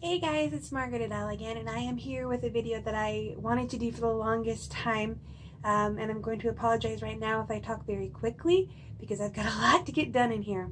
Hey guys, it's Margaret Adele again, and I am here with a video that I wanted to do for the longest time, and I'm going to apologize right now if I talk very quickly because I've got a lot to get done in here.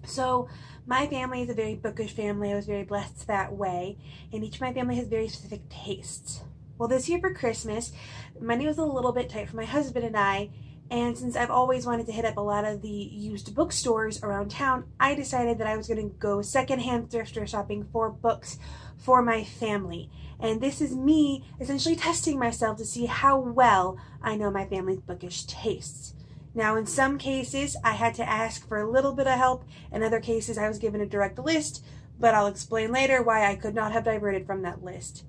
So my family is a very bookish family. I was very blessed that way, and each of my family has very specific tastes. Well, this year for Christmas, money was a little bit tight for my husband and I, and since I've always wanted to hit up a lot of the used bookstores around town, I decided that I was going to go secondhand thrift store shopping for books for my family. And this is me essentially testing myself to see how well I know my family's bookish tastes. Now, in some cases, I had to ask for a little bit of help. In other cases, I was given a direct list, but I'll explain later why I could not have diverted from that list.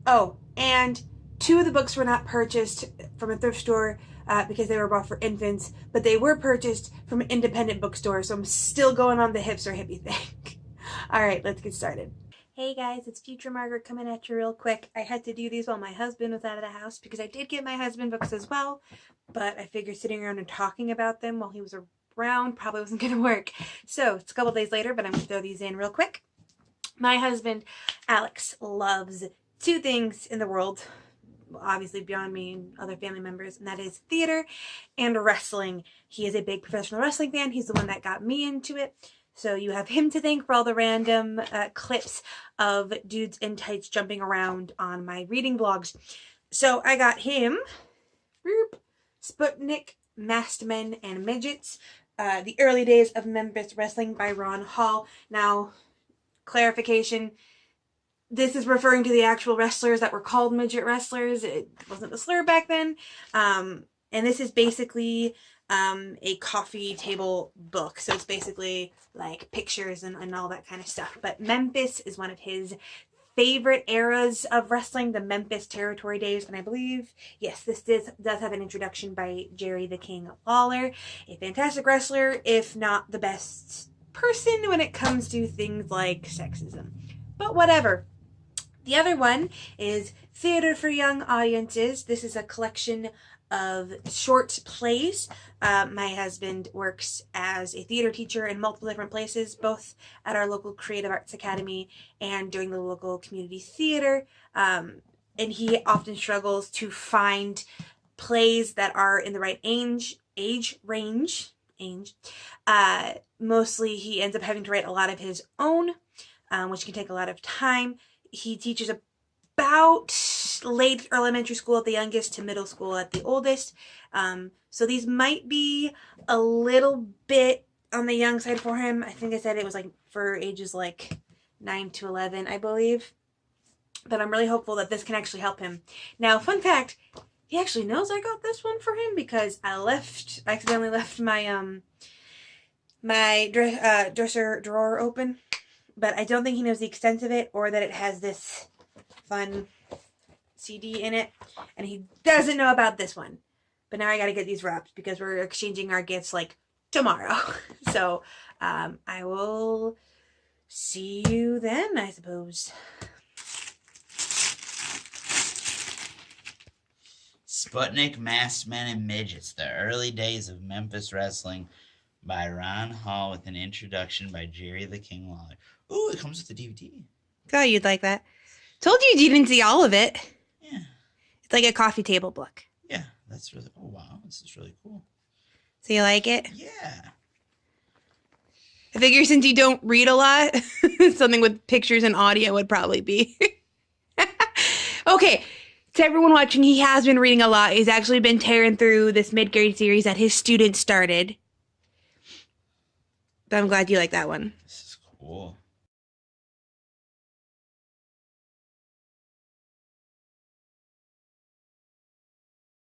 Oh, and two of the books were not purchased from a thrift store because they were bought for infants, but they were purchased from an independent bookstore, so I'm still going on the hipster hippie thing. All right, let's get started. Hey guys, it's Future Margaret coming at you real quick. I had to do these while my husband was out of the house because I did get my husband books as well, but I figured sitting around and talking about them while he was around probably wasn't going to work. So it's a couple days later, but I'm going to throw these in real quick. My husband, Alex, loves two things in the world, obviously beyond me and other family members, and that is theater and wrestling. He is a big professional wrestling fan. He's the one that got me into it. So you have him to thank for all the random clips of dudes in tights jumping around on my reading vlogs. So I got him Sputnik, Masked Men and Midgets, The Early Days of Memphis Wrestling by Ron Hall. Now, clarification, this is referring to the actual wrestlers that were called midget wrestlers. It wasn't the slur back then. And this is basically a coffee table book. So it's basically like pictures and all that kind of stuff. But Memphis is one of his favorite eras of wrestling, the Memphis Territory days. And I believe, yes, this does have an introduction by Jerry the King Lawler, a fantastic wrestler, if not the best person when it comes to things like sexism. But whatever. The other one is Theater for Young Audiences. This is a collection of short plays. My husband works as a theater teacher in multiple different places, both at our local Creative Arts Academy and during the local community theater. And he often struggles to find plays that are in the right age range. Mostly he ends up having to write a lot of his own, which can take a lot of time. He teaches about late elementary school at the youngest to middle school at the oldest. So these might be a little bit on the young side for him. I think I said it was like for ages like 9 to 11, I believe. But I'm really hopeful that this can actually help him. Now, fun fact, he actually knows I got this one for him because I accidentally left my my dresser drawer open. But I don't think he knows the extent of it or that it has this fun CD in it. And he doesn't know about this one. But now I got to get these wrapped because we're exchanging our gifts like tomorrow. So I will see you then, I suppose. Sputnik, Masked Men and Midgets, The Early Days of Memphis Wrestling by Ron Hall with an introduction by Jerry the King Lawler. Ooh, it comes with a DVD. Thought you'd like that. Told you didn't see all of it. Yeah. It's like a coffee table book. Yeah, that's really... Oh, wow. This is really cool. So you like it? Yeah. I figure since you don't read a lot, something with pictures and audio would probably be. Okay, to everyone watching, he has been reading a lot. He's actually been tearing through this mid-grade series that his students started. But I'm glad you like that one. This is cool.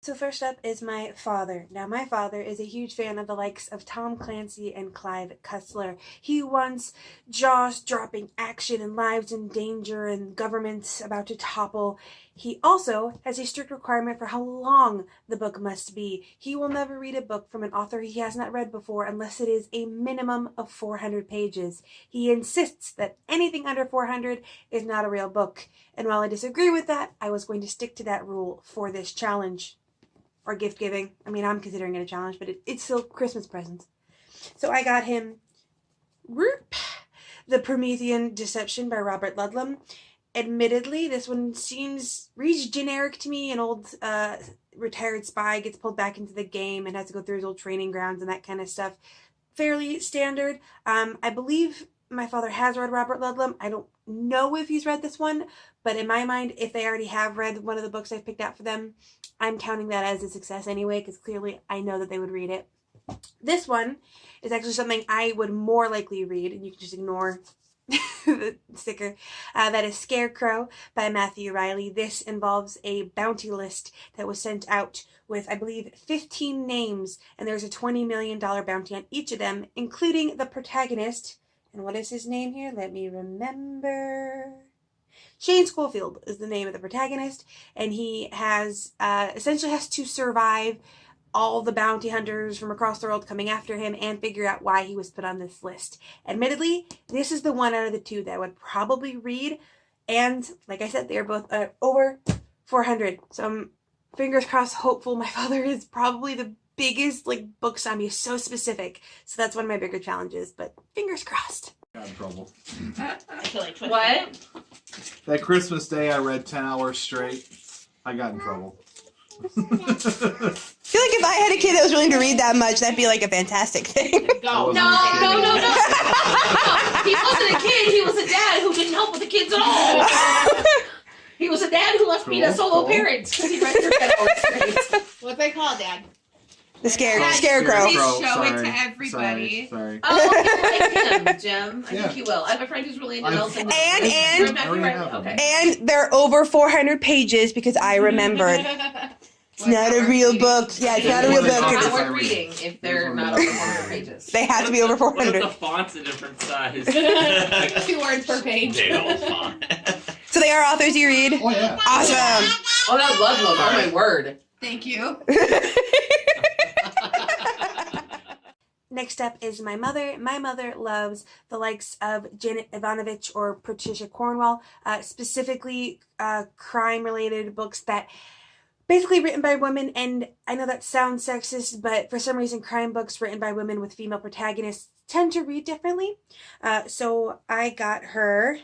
So first up is my father. Now my father is a huge fan of the likes of Tom Clancy and Clive Cussler. He wants jaw-dropping action and lives in danger and governments about to topple. He also has a strict requirement for how long the book must be. He will never read a book from an author he has not read before unless it is a minimum of 400 pages. He insists that anything under 400 is not a real book. And while I disagree with that, I was going to stick to that rule for this challenge. Or gift giving. I mean, I'm considering it a challenge, but it's still Christmas presents. So I got him The Promethean Deception by Robert Ludlum. Admittedly, this one reads generic to me. An old retired spy gets pulled back into the game and has to go through his old training grounds and that kind of stuff. Fairly standard. I believe my father has read Robert Ludlum. I don't know if he's read this one, but in my mind, if they already have read one of the books I've picked out for them, I'm counting that as a success anyway, because clearly I know that they would read it. This one is actually something I would more likely read, and you can just ignore the sticker. That is Scarecrow by Matthew Riley. This involves a bounty list that was sent out with, I believe, 15 names, and there's a $20 million bounty on each of them, including the protagonist. And what is his name here? Let me remember. Shane Schofield is the name of the protagonist, and he has essentially has to survive all the bounty hunters from across the world coming after him and figure out why he was put on this list. Admittedly, this is the one out of the two that I would probably read, and like I said, they're both over 400. So I'm fingers crossed hopeful. My father is probably the biggest book zombie, is so specific. So that's one of my bigger challenges, but fingers crossed. Got in trouble. I feel like What? That Christmas Day I read 10 hours straight. I got in trouble. I feel like if I had a kid that was willing to read that much, that'd be like a fantastic thing. No. No. He wasn't a kid. He was a dad who didn't help with the kids at all. He was a dad who left me to solo parents because he read their 10 hours straight. What they call Dad? The Scarecrow. Please show it to everybody. Sorry. Oh, okay, like him, Jim. I Yeah. think you will. I have a friend who's really into Nelson. And- Okay. And they're over 400 pages because I remembered. It's not a real book. Yeah, it's not a real book. Not worth reading if they're not over 400 pages. They have to be over What if 400. the font's a different size? 2 words per page. Big old font. So they are authors you read? Oh, yeah. Awesome. Oh, that Ludlum. Oh, my word. Thank you. Next up is my mother. My mother loves the likes of Janet Ivanovich or Patricia Cornwell, specifically crime-related books that basically written by women. And I know that sounds sexist, but for some reason crime books written by women with female protagonists tend to read differently. So I got her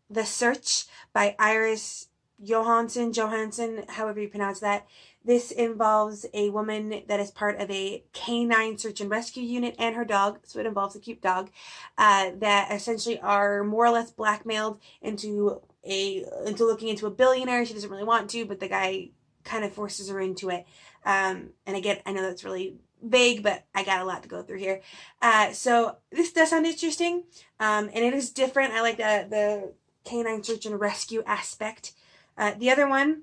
The Search by Iris Johansson, however you pronounce that. This involves a woman that is part of a canine search and rescue unit and her dog, so it involves a cute dog, that essentially are more or less blackmailed into looking into a billionaire. She doesn't really want to, but the guy kind of forces her into it. And again, I know that's really vague, but I got a lot to go through here. So this does sound interesting, and it is different. I like the canine search and rescue aspect. The other one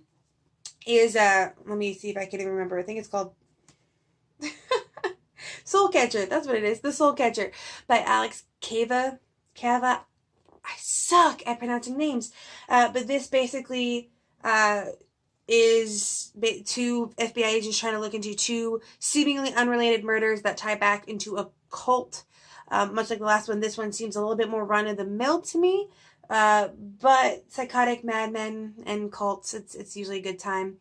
is, let me see if I can even remember. I think it's called Soul Catcher. That's what it is. The Soul Catcher by Alex Cava. I suck at pronouncing names. But this basically is two FBI agents trying to look into two seemingly unrelated murders that tie back into a cult. Much like the last one, this one seems a little bit more run-of-the-mill to me. But psychotic madmen and cults, it's usually a good time.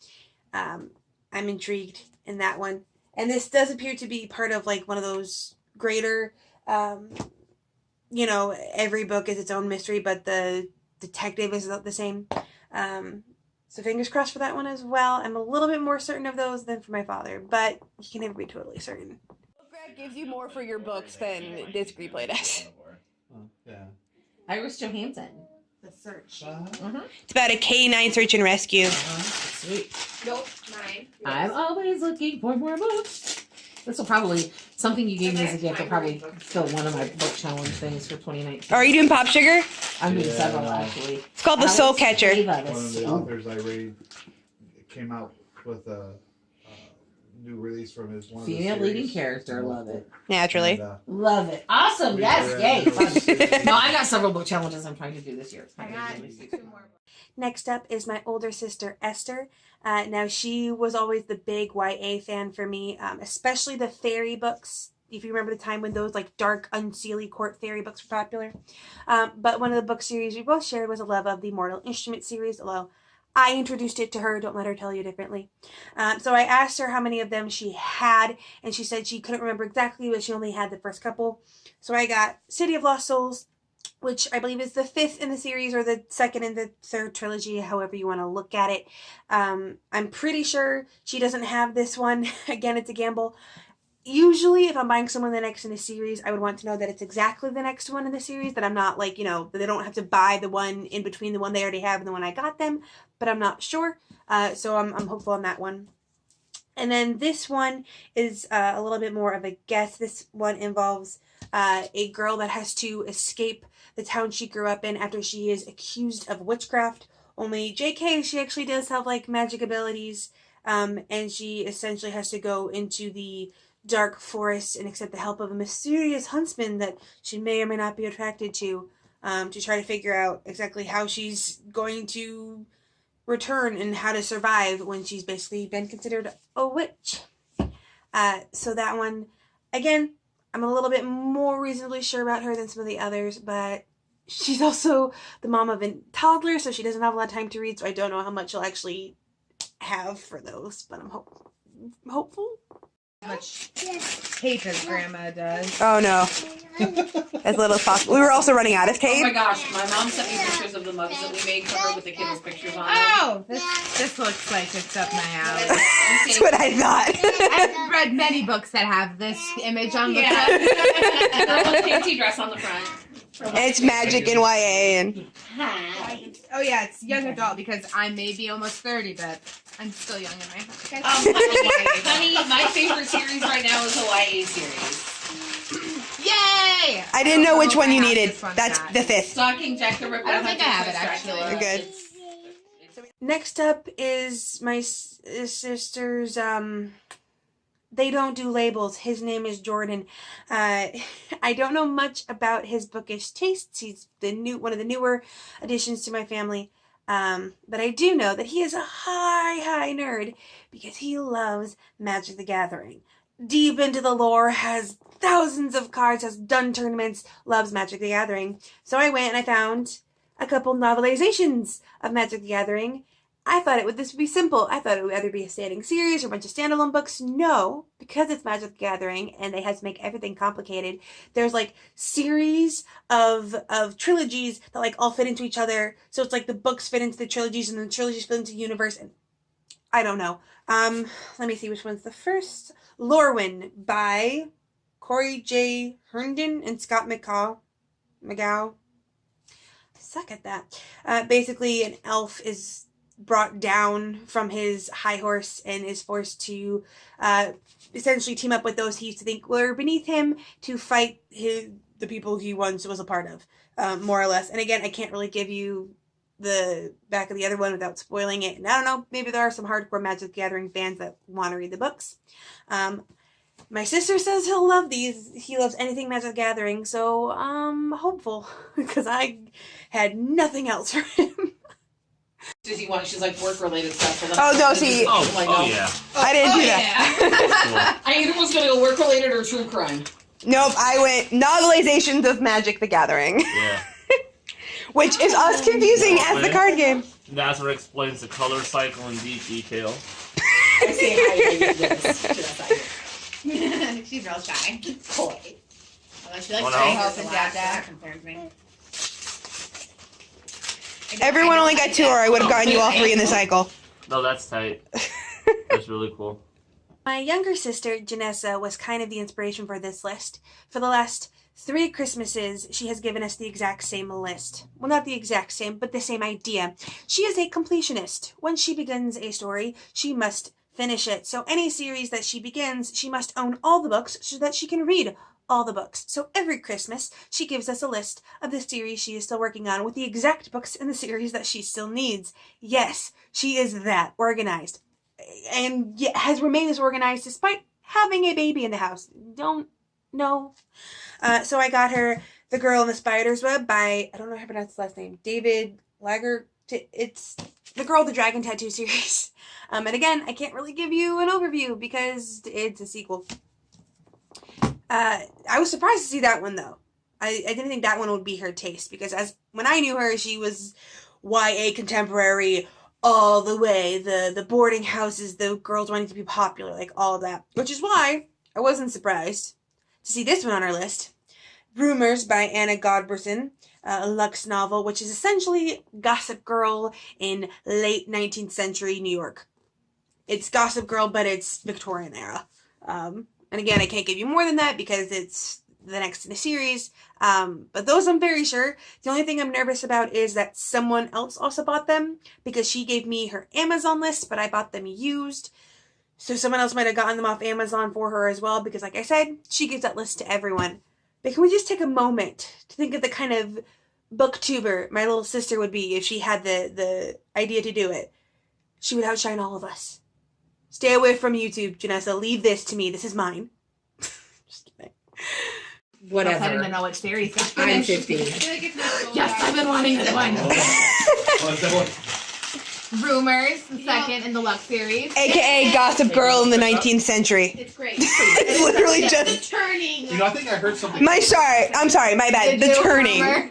I'm intrigued in that one. And this does appear to be part of one of those greater, every book is its own mystery, but the detective is the same. So fingers crossed for that one as well. I'm a little bit more certain of those than for my father, but you can never be totally certain. Greg gives you more for your books than this replay does. Yeah. Iris Johansson. The Search. It's about a canine search and rescue. Sweet. Nope, 9. I'm always looking for more books. This will probably, something you gave me as a gift will probably fill one of my book challenge things for 2019. Are you doing Pop Sugar? I'm doing Yeah. several, actually. It's called The Soul Catcher. One of the authors I read came out with a new release from his one of Female the leading series. character, love it. Naturally. And, Love it. Awesome, yes, yay. Fun. No, I got several book challenges I'm trying to do this year. It's I kind got of busy. 2 more. Next up is my older sister, Esther. Now, she was always the big YA fan for me, especially the fairy books. If you remember the time when those dark, unseelie court fairy books were popular. But one of the book series we both shared was a love of the Mortal Instrument series, although I introduced it to her. Don't let her tell you differently. So I asked her how many of them she had, and she said she couldn't remember exactly, but she only had the first couple. So I got City of Lost Souls, which I believe is the 5th in the series, or the 2nd in the 3rd trilogy, however you want to look at it. I'm pretty sure she doesn't have this one. Again, it's a gamble. Usually, if I'm buying someone the next in a series, I would want to know that it's exactly the next one in the series, that I'm not like, that they don't have to buy the one in between the one they already have and the one I got them, but I'm not sure. So I'm hopeful on that one. And then this one is a little bit more of a guess. This one involves a girl that has to escape the town she grew up in after she is accused of witchcraft. Only JK, she actually does have like magic abilities, and she essentially has to go into the dark forest and accept the help of a mysterious huntsman that she may or may not be attracted to try to figure out exactly how she's going to return and how to survive when she's basically been considered a witch. So that one, again, I'm a little bit more reasonably sure about her than some of the others, but she's also the mom of a toddler, so she doesn't have a lot of time to read, so I don't know how much she'll actually have for those, but I'm hopeful. Much tape as grandma does. Oh no. As little as possible. We were also running out of Oh tape. my gosh, my mom sent me pictures of the mugs that we made for her with the kiddos' pictures on them. Oh, this looks like it's up my alley. That's what I thought. I've read many books that have this image on the Yeah. front. Girl with fancy dress on the front. It's magic in YA and Oh yeah, it's young adult because I may be almost 30, but I'm still young in my head. Honey, my favorite series right now is a YA series. Yay! I didn't know which one you I have needed. this one That's back. the 5th. Stalking Jack the Ripper. I don't think I have it, Dracula. actually. Good. It's Next up is my sister's, they don't do labels. His name is Jordan. I don't know much about his bookish tastes. He's one of the newer additions to my family. But I do know that he is a high nerd because he loves Magic the Gathering. Deep into the lore, has thousands of cards, has done tournaments, loves Magic the Gathering. So I went and I found a couple novelizations of Magic the Gathering. I thought this would be simple. I thought it would either be a standing series or a bunch of standalone books. No, because it's Magic the Gathering and they had to make everything complicated. There's like series of trilogies that like all fit into each other. So it's like the books fit into the trilogies and the trilogies fit into the universe. And I don't know. Let me see which one's the first. Lorwyn by Corey J. Herndon and Scott McGow. I suck at that. Basically, an elf is brought down from his high horse and is forced to essentially team up with those he used to think were beneath him to fight the people he once was a part of, more or less. And again, I can't really give you the back of the other one without spoiling it. And I don't know, maybe there are some hardcore Magic the Gathering fans that want to read the books. My sister says he'll love these. He loves anything Magic the Gathering, so I'm hopeful because I had nothing else for him. Does he want? She's like work-related stuff. So Oh, no, see- Yeah. I didn't do that. I either was going to go work-related or true crime. Nope, I went novelizations of Magic the Gathering, Yeah. which is as confusing as the card game. That's what explains the color cycle in deep detail. I say hi to this. She's real shy. Boy. Although she likes Oh, to no? help and dad concerns me. Everyone only got 2 or I would have gotten you all 3 in the cycle. No, that's tight. That's really cool. My younger sister, Janessa, was kind of the inspiration for this list. For the last 3 Christmases, she has given us the exact same list. Well, not the exact same, but the same idea. She is a completionist. Once she begins a story, she must finish it. So any series that she begins, she must own all the books so that she can read all the books. So every Christmas, she gives us a list of the series she is still working on with the exact books in the series that she still needs. Yes, she is that organized. And has remained as organized despite having a baby in the house. Don't know. So I got her The Girl in the Spider's Web by, I don't know how to pronounce his last name, David Lager. It's The Girl with the Dragon Tattoo series. And again, I can't really give you an overview because it's a sequel. I was surprised to see that one though. I didn't think that one would be her taste because when I knew her, she was YA contemporary all the way. The boarding houses, the girls wanting to be popular, like all of that. Which is why I wasn't surprised to see this one on our list. Rumors by Anna Godberson. Lux novel, which is essentially Gossip Girl in late 19th century New York. It's Gossip Girl, but it's Victorian era. And again, I can't give you more than that because it's the next in the series. But those I'm very sure. The only thing I'm nervous about is that someone else also bought them because she gave me her Amazon list, but I bought them used. So someone else might have gotten them off Amazon for her as well because, like I said, she gives that list to everyone. But can we just take a moment to think of the kind of booktuber my little sister would be if she had the idea to do it? She would outshine all of us. Stay away from YouTube, Janessa. Leave this to me. This is mine. Just kidding. I don't Whatever. know what series. I'm 15. Yes, I've been wanting that one. Rumors, the second in the Lux series. AKA Gossip Girl in the 19th century. It's great. It's literally just... The turning. You know, I think I heard something. I'm sorry, my bad. The turning. Rumor.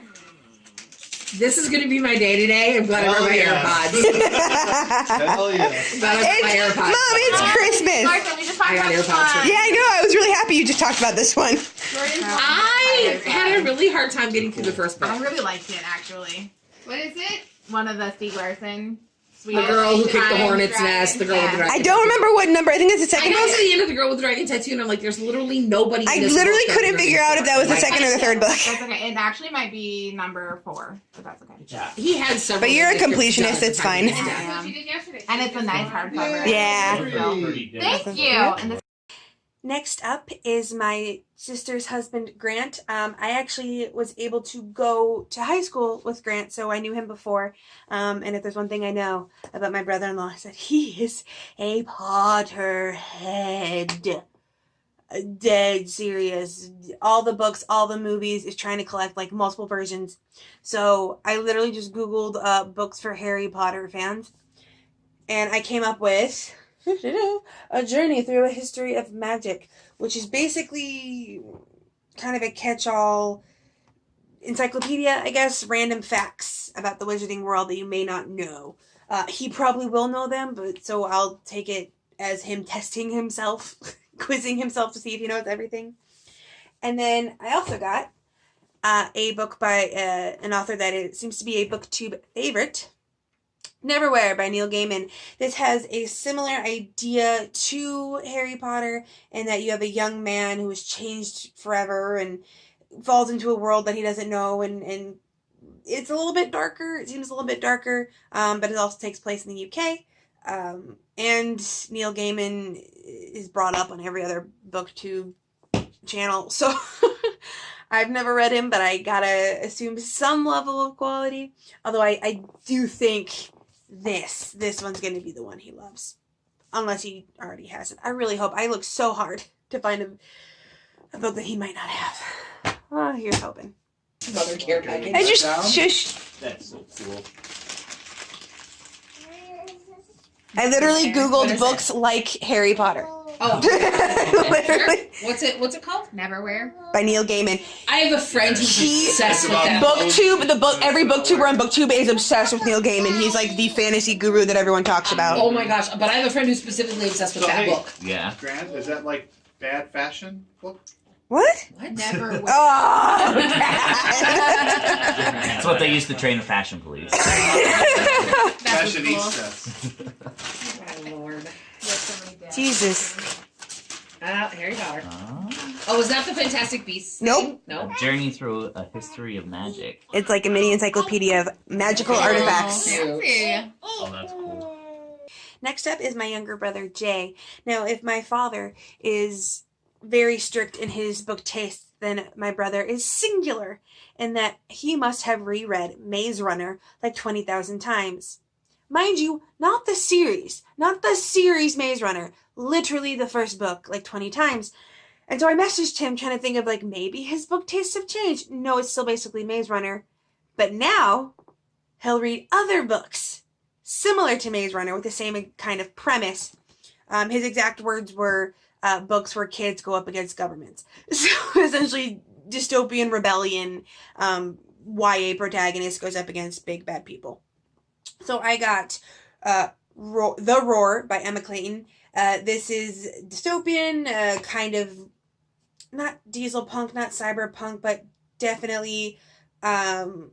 This is going to be my day today. I'm glad I brought my AirPods. Hell yeah. I'm glad I brought my AirPods. Mom, it's Christmas. Martha, we just talked I got about this AirPods one. for Yeah, I know. I was really happy you just talked about this one. I had a really hard time getting through the first book. I really liked it, actually. What is it? One of the Stieg Larsson. The girl who kicked the hornet's nest, the girl with the dragon. I don't remember what number. I think it's the I second got book. to the end of the girl with the dragon tattoo, and I'm like, there's literally nobody. I in this literally book couldn't that figure out if that was the Like, second or the third book. That's okay. It actually might be number 4, but that's okay. Yeah, he had several. But you're a manuscripts completionist, done it's at the time fine. of his death. Yeah. What you did yesterday. And it's a nice hardcover. Yeah. Pretty good. Thank you. And this Next up is my sister's husband, Grant. I actually was able to go to high school with Grant, so I knew him before. And if there's one thing I know about my brother-in-law, is that he is a Potterhead. Dead serious. All the books, all the movies, is trying to collect like multiple versions. So I literally just Googled books for Harry Potter fans. And I came up with A Journey Through a History of Magic, which is basically kind of a catch-all encyclopedia, I guess, random facts about the wizarding world that you may not know. He probably will know them, but so I'll take it as him testing himself, quizzing himself to see if he knows everything. And then I also got a book by an author that seems to be a booktube favorite, Neverwhere by Neil Gaiman. This has a similar idea to Harry Potter in that you have a young man who is changed forever and falls into a world that he doesn't know, and it's a little bit darker. It seems a little bit darker, but it also takes place in the UK. And Neil Gaiman is brought up on every other booktube channel, so I've never read him, but I gotta assume some level of quality. Although I do think this one's gonna be the one he loves, unless he already has it. I really hope. I look so hard to find a book that he might not have. Oh, here's hoping. Mother care package. I just shush. That's so cool. I literally What Googled is books like Harry Potter. Oh, Literally. what's it called? Neverwhere. By Neil Gaiman. I have a friend who's He- obsessed with that. Booktube, every booktuber on Booktube is obsessed with Neil Gaiman. He's like the fantasy guru that everyone talks about. Oh my gosh! But I have a friend who's specifically obsessed with So, that hey. book. Yeah. Grant, is that like bad fashion book? What? What? Neverwhere. Oh, God. That's what they used to train the fashion police. Fashionistas. Oh Lord. Jesus. Harry Potter. Oh. Oh, is that the Fantastic Beasts? Nope. thing? No. A journey through a history of magic. It's like a mini encyclopedia of magical artifacts. Fancy. Oh, that's cool. Next up is my younger brother, Jay. Now, if my father is very strict in his book taste, then my brother is singular in that he must have reread Maze Runner like 20,000 times. Mind you, not the series Maze Runner, literally the first book like 20 times. And so I messaged him trying to think of like maybe his book tastes have changed. No, it's still basically Maze Runner. But now he'll read other books similar to Maze Runner with the same kind of premise. His exact words were books where kids go up against governments. So essentially dystopian rebellion, YA protagonist goes up against big bad people. So I got The Roar by Emma Clayton. This is dystopian, kind of not diesel punk, not cyberpunk, but definitely girl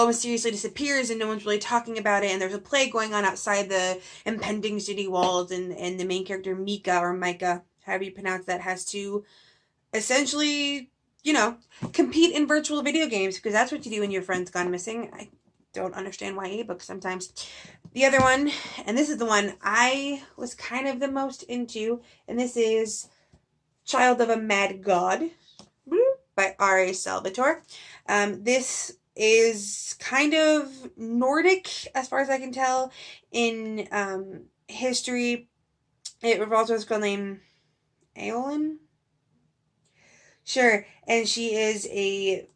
mysteriously disappears and no one's really talking about it, and there's a play going on outside the impending city walls, and the main character Mika, or Micah, however you pronounce that, has to essentially, compete in virtual video games, because that's what you do when your friend's gone missing. I don't understand YA books sometimes. The other one, and this is the one I was kind of the most into, and this is Child of a Mad God by R.A. Salvatore. This is kind of Nordic, as far as I can tell, in history. It revolves around this girl named Eowyn. Sure, and she is a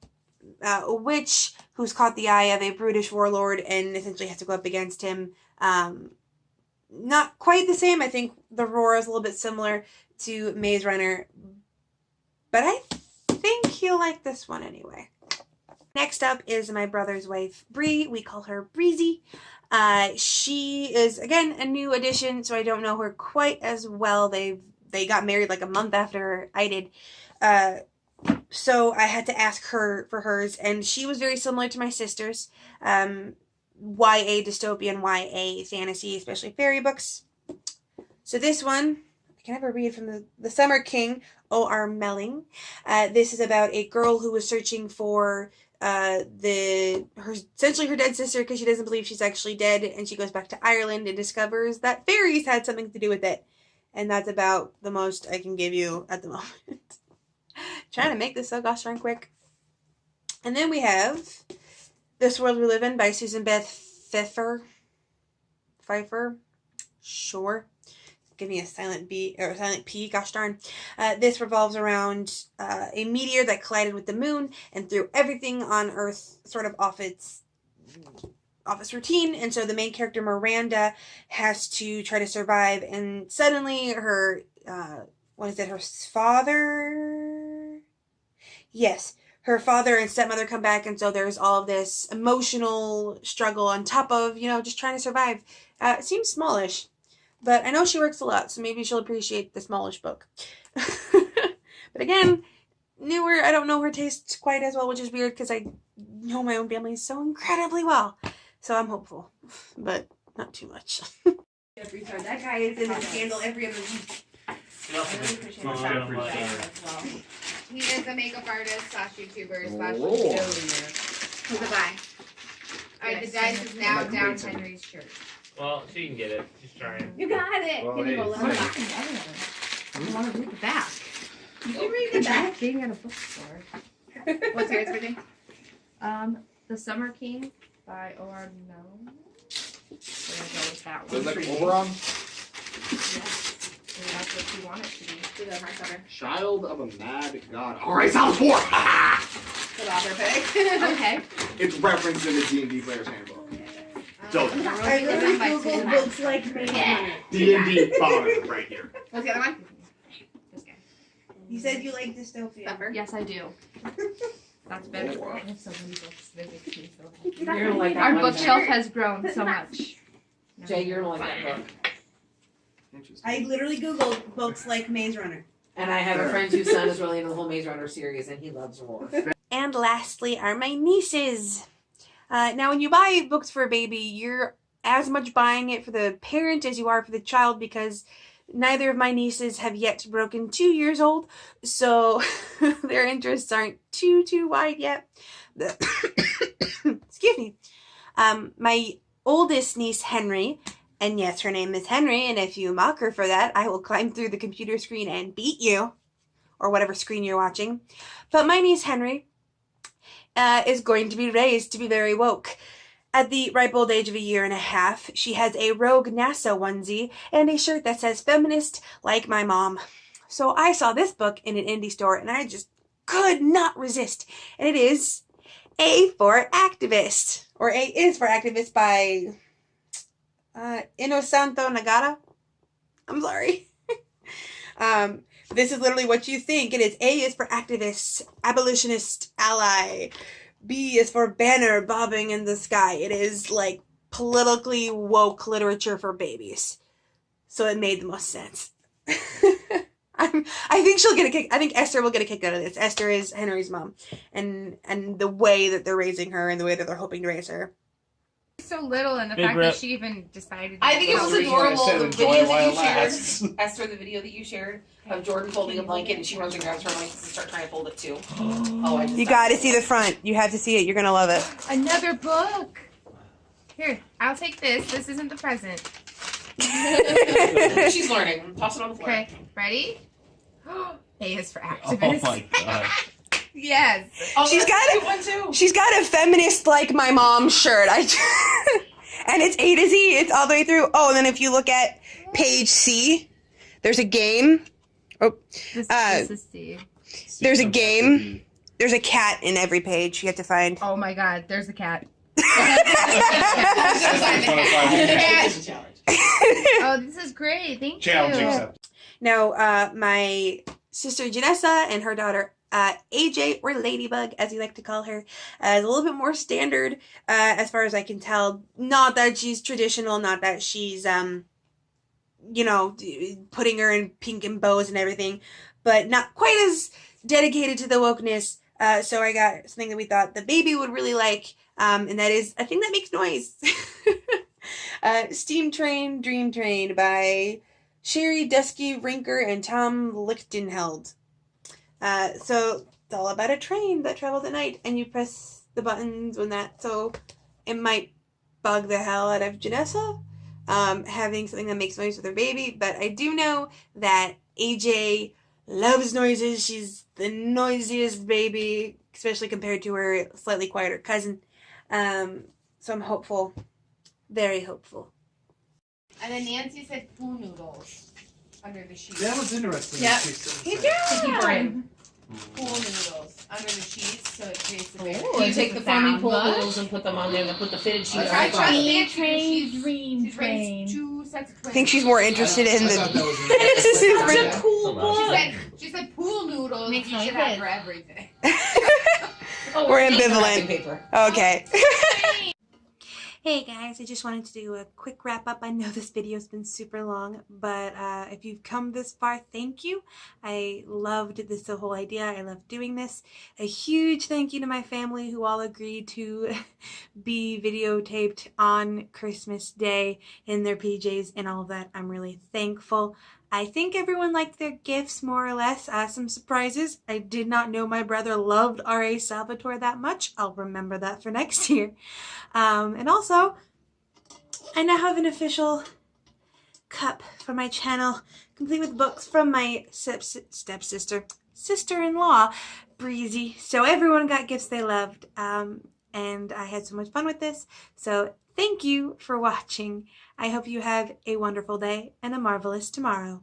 witch who's caught the eye of a brutish warlord and essentially has to go up against him. Not quite the same. I think the roar is a little bit similar to Maze Runner, but I think you'll like this one anyway. Next up is my brother's wife, Bree. We call her Breezy. She is, again, a new addition, so I don't know her quite as well. They got married like a month after I did. So I had to ask her for hers, and she was very similar to my sister's. YA dystopian, YA fantasy, especially fairy books. So this one, I can never read from the Summer King, O.R. Melling. This is about a girl who was searching for essentially her dead sister, because she doesn't believe she's actually dead, and she goes back to Ireland and discovers that fairies had something to do with it. And that's about the most I can give you at the moment. Trying to make this so gosh darn quick. And then we have This World We Live In by Susan Beth Pfeiffer. Sure. Give me a silent B, or a silent P, gosh darn. This revolves around a meteor that collided with the moon and threw everything on Earth sort of off its routine. And so the main character, Miranda, has to try to survive. And suddenly her, her father? Yes. Her father and stepmother come back, and so there's all of this emotional struggle on top of, just trying to survive. It seems smallish. But I know she works a lot, so maybe she'll appreciate the smallish book. But again, newer, I don't know her taste quite as well, which is weird because I know my own family so incredibly well. So I'm hopeful, but not too much. That guy is in the scandal every other week. He is a makeup artist / YouTuber / Lord. Who's a buy? Alright, the dice is now down Henry's shirt. Well, she can get it. She's trying. You got it! Well, Can you go hey, look say. back? I want to read the back. You can read the back. Being at a bookstore. What's yours, Brittany? The Summer King by O.R. Melling. We're gonna go with that one. Is that Oberon? Yes. And that's what you want it to be. Do the hardcover. Child of a Mad God. Alright, sounds four! Good author pick. Okay. It's referenced in the D&D Player's Handbook. So, I literally Googled books like Maze Runner. D&D fodder right here. What's the other one? This guy. You said you like dystopia. Pepper. Yes, I do. That's better. Oh, wow. I have so many books. They make me so You're gonna like that Our one, bookshelf Jay. has grown so much. Jay, you're gonna like that book. Interesting. I literally Googled books like Maze Runner. And I have a friend whose son is really into the whole Maze Runner series, and he loves Roar. And lastly are my nieces. Now, when you buy books for a baby, you're as much buying it for the parent as you are for the child, because neither of my nieces have yet broken 2 years old, so their interests aren't too wide yet. Excuse me. My oldest niece, Henry, and yes, her name is Henry, and if you mock her for that, I will climb through the computer screen and beat you, or whatever screen you're watching. But my niece, Henry, is going to be raised to be very woke. At the ripe old age of 1.5 years, she has a rogue NASA onesie and a shirt that says feminist like my mom. So I saw this book in an indie store and I just could not resist. And it is A for Activist, or A is for Activist by Inosanto Nagata. I'm sorry. This is literally what you think. It is A is for activist, abolitionist, ally. B is for banner bobbing in the sky. It is like politically woke literature for babies. So it made the most sense. I think she'll get a kick. I think Esther will get a kick out of this. Esther is Henry's mom, and the way that they're raising her and the way that they're hoping to raise her. So little, and the Big fact rip. that she even decided. I think it was That's the reason why I adorable. said The enjoy video while that it you shared, lasts. Esther, the video that you shared of Jordan folding a blanket and she runs and grabs her blankets and starts trying to fold it too. Oh, I just You got to see the front. You have to see it. You're gonna love it. Another book. Here, I'll take this. This isn't the present. She's learning. Toss it on the floor. Okay, ready? A is for Oh activist. my god. Yes. Oh, She's that's got a good one too. She's got a feminist like my mom shirt. And it's A to Z. It's all the way through. Oh, and then if you look at page C, there's a game. Oh, This is Steve. there's a game. There's a cat in every page. You have to find. Oh my God, there's a cat. Oh, this is great. Thank Challenge you. accepted. Now, my sister Janessa and her daughter AJ, or Ladybug, as we like to call her, is a little bit more standard, as far as I can tell. Not that she's traditional, not that she's, you know, putting her in pink and bows and everything, but not quite as dedicated to the wokeness. So I got something that we thought the baby would really like, and that is a thing that makes noise. Steam Train, Dream Train by Sherry Dusky Rinker and Tom Lichtenheld. So it's all about a train that travels at night, and you press the buttons when that, so it might bug the hell out of Janessa, having something that makes noise with her baby, but I do know that AJ loves noises. She's the noisiest baby, especially compared to her slightly quieter cousin. So I'm hopeful, very hopeful. And then Nancy said pool noodles under the sheets. That was interesting. Yeah. She said Keep that. Keep her in. Pool noodles under the sheets, so it creates the bear. You take the foaming pool noodles and put them on there and then put the fitted sheet on I the trust top. Nancy. Train, She's dream train. raised 2 sets of twins. I think she's more interested in I thought that the... was This is interesting. such a cool She said pool noodles. Makes You no should have sense. for everything. We're taking ambivalent. wrapping paper. Okay. Hey guys, I just wanted to do a quick wrap up. I know this video's been super long, but if you've come this far, thank you. I loved this whole idea. I love doing this. A huge thank you to my family who all agreed to be videotaped on Christmas Day in their PJs and all of that. I'm really thankful. I think everyone liked their gifts more or less. Some surprises. I did not know my brother loved R.A. Salvatore that much. I'll remember that for next year. And also, I now have an official cup for my channel, complete with books from my stepsister, sister-in-law, Breezy. So everyone got gifts they loved, and I had so much fun with this. So thank you for watching. I hope you have a wonderful day and a marvelous tomorrow.